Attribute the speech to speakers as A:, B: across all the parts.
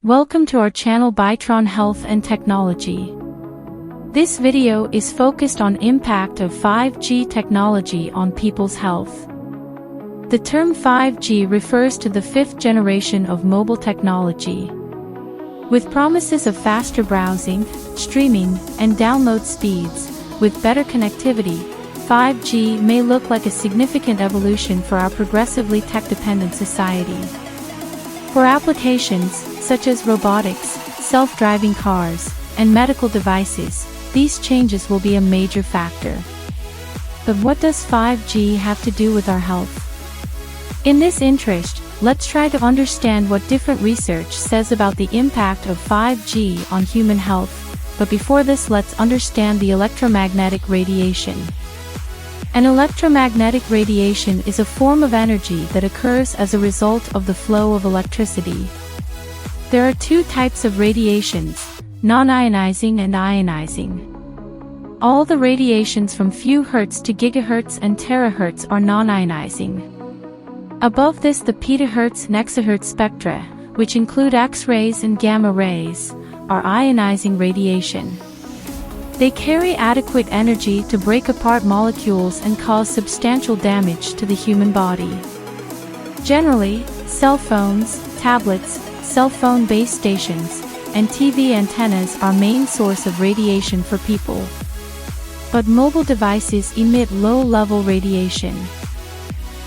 A: Welcome to our channel Bytron Health and Technology. This video is focused on impact of 5G technology on people's health. The term 5G refers to the fifth generation of mobile technology. With promises of faster browsing, streaming, and download speeds, with better connectivity, 5G may look like a significant evolution for our progressively tech-dependent society. For applications, such as robotics, self-driving cars, and medical devices, these changes will be a major factor. But what does 5G have to do with our health? In this interest, let's try to understand what different research says about the impact of 5G on human health, but before this let's understand the electromagnetic radiation. An electromagnetic radiation is a form of energy that occurs as a result of the flow of electricity. There are two types of radiations, non-ionizing and ionizing. All the radiations from few hertz to gigahertz and terahertz are non-ionizing. Above this the petahertz and exahertz spectra, which include X-rays and gamma rays, are ionizing radiation. They carry adequate energy to break apart molecules and cause substantial damage to the human body. Generally, cell phones, tablets, cell phone base stations, and TV antennas are main source of radiation for people. But mobile devices emit low-level radiation.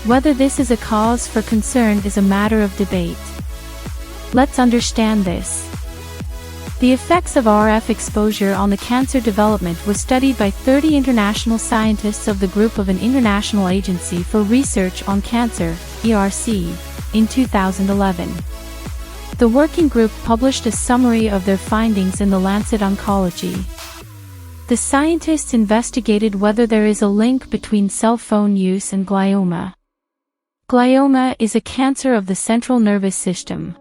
A: Whether this is a cause for concern is a matter of debate. Let's understand this. The effects of RF exposure on the cancer development was studied by 30 international scientists of the group of an International Agency for Research on Cancer, ERC, in 2011. The working group published a summary of their findings in The Lancet Oncology. The scientists investigated whether there is a link between cell phone use and glioma. Glioma is a cancer of the central nervous system.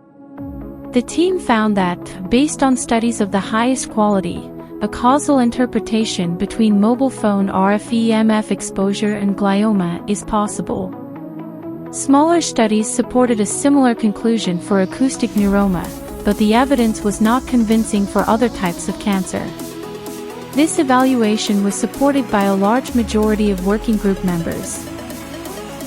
A: The team found that, based on studies of the highest quality, a causal interpretation between mobile phone RF EMF exposure and glioma is possible. Smaller studies supported a similar conclusion for acoustic neuroma, but the evidence was not convincing for other types of cancer. This evaluation was supported by a large majority of working group members.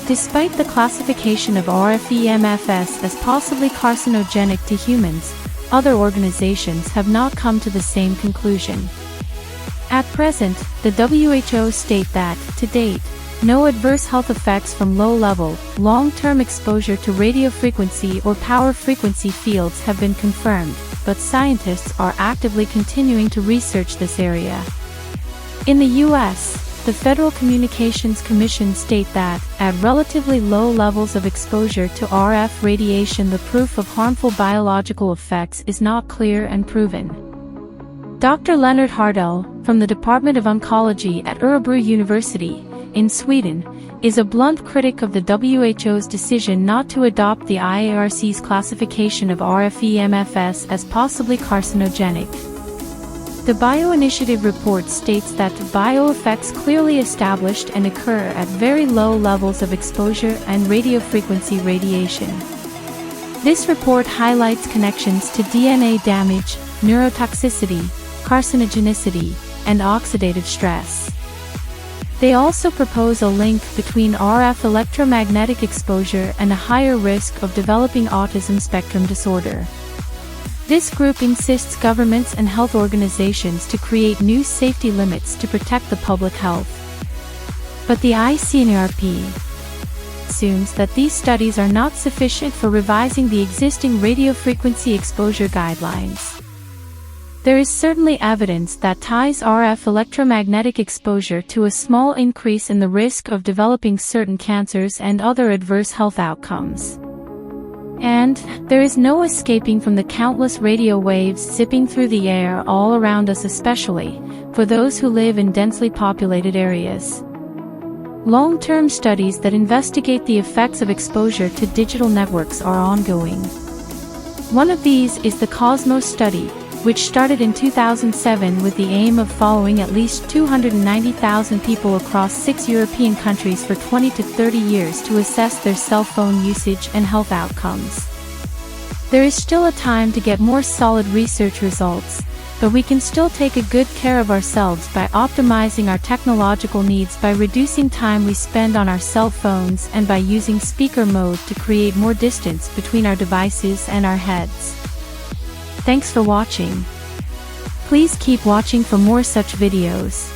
A: Despite the classification of RF EMFs as possibly carcinogenic to humans, other organizations have not come to the same conclusion. At present, the WHO state that, to date, no adverse health effects from low-level, long-term exposure to radiofrequency or power frequency fields have been confirmed, but scientists are actively continuing to research this area. In the US, the Federal Communications Commission state that, at relatively low levels of exposure to RF radiation the proof of harmful biological effects is not clear and proven. Dr. Leonard Hardell, from the Department of Oncology at Örebro University, in Sweden, is a blunt critic of the WHO's decision not to adopt the IARC's classification of RF EMFs as possibly carcinogenic. The Bioinitiative report states that bioeffects clearly established and occur at very low levels of exposure and radiofrequency radiation. This report highlights connections to DNA damage, neurotoxicity, carcinogenicity, and oxidative stress. They also propose a link between RF electromagnetic exposure and a higher risk of developing autism spectrum disorder. This group insists governments and health organizations to create new safety limits to protect the public health. But the ICNIRP assumes that these studies are not sufficient for revising the existing radiofrequency exposure guidelines. There is certainly evidence that ties RF electromagnetic exposure to a small increase in the risk of developing certain cancers and other adverse health outcomes. And, there is no escaping from the countless radio waves zipping through the air all around us, especially for those who live in densely populated areas. Long-term studies that investigate the effects of exposure to digital networks are ongoing. One of these is the Cosmos study, which started in 2007 with the aim of following at least 290,000 people across 6 European countries for 20 to 30 years to assess their cell phone usage and health outcomes. There is still a time to get more solid research results, but we can still take a good care of ourselves by optimizing our technological needs, by reducing time we spend on our cell phones, and by using speaker mode to create more distance between our devices and our heads. Thanks for watching. Please keep watching for more such videos.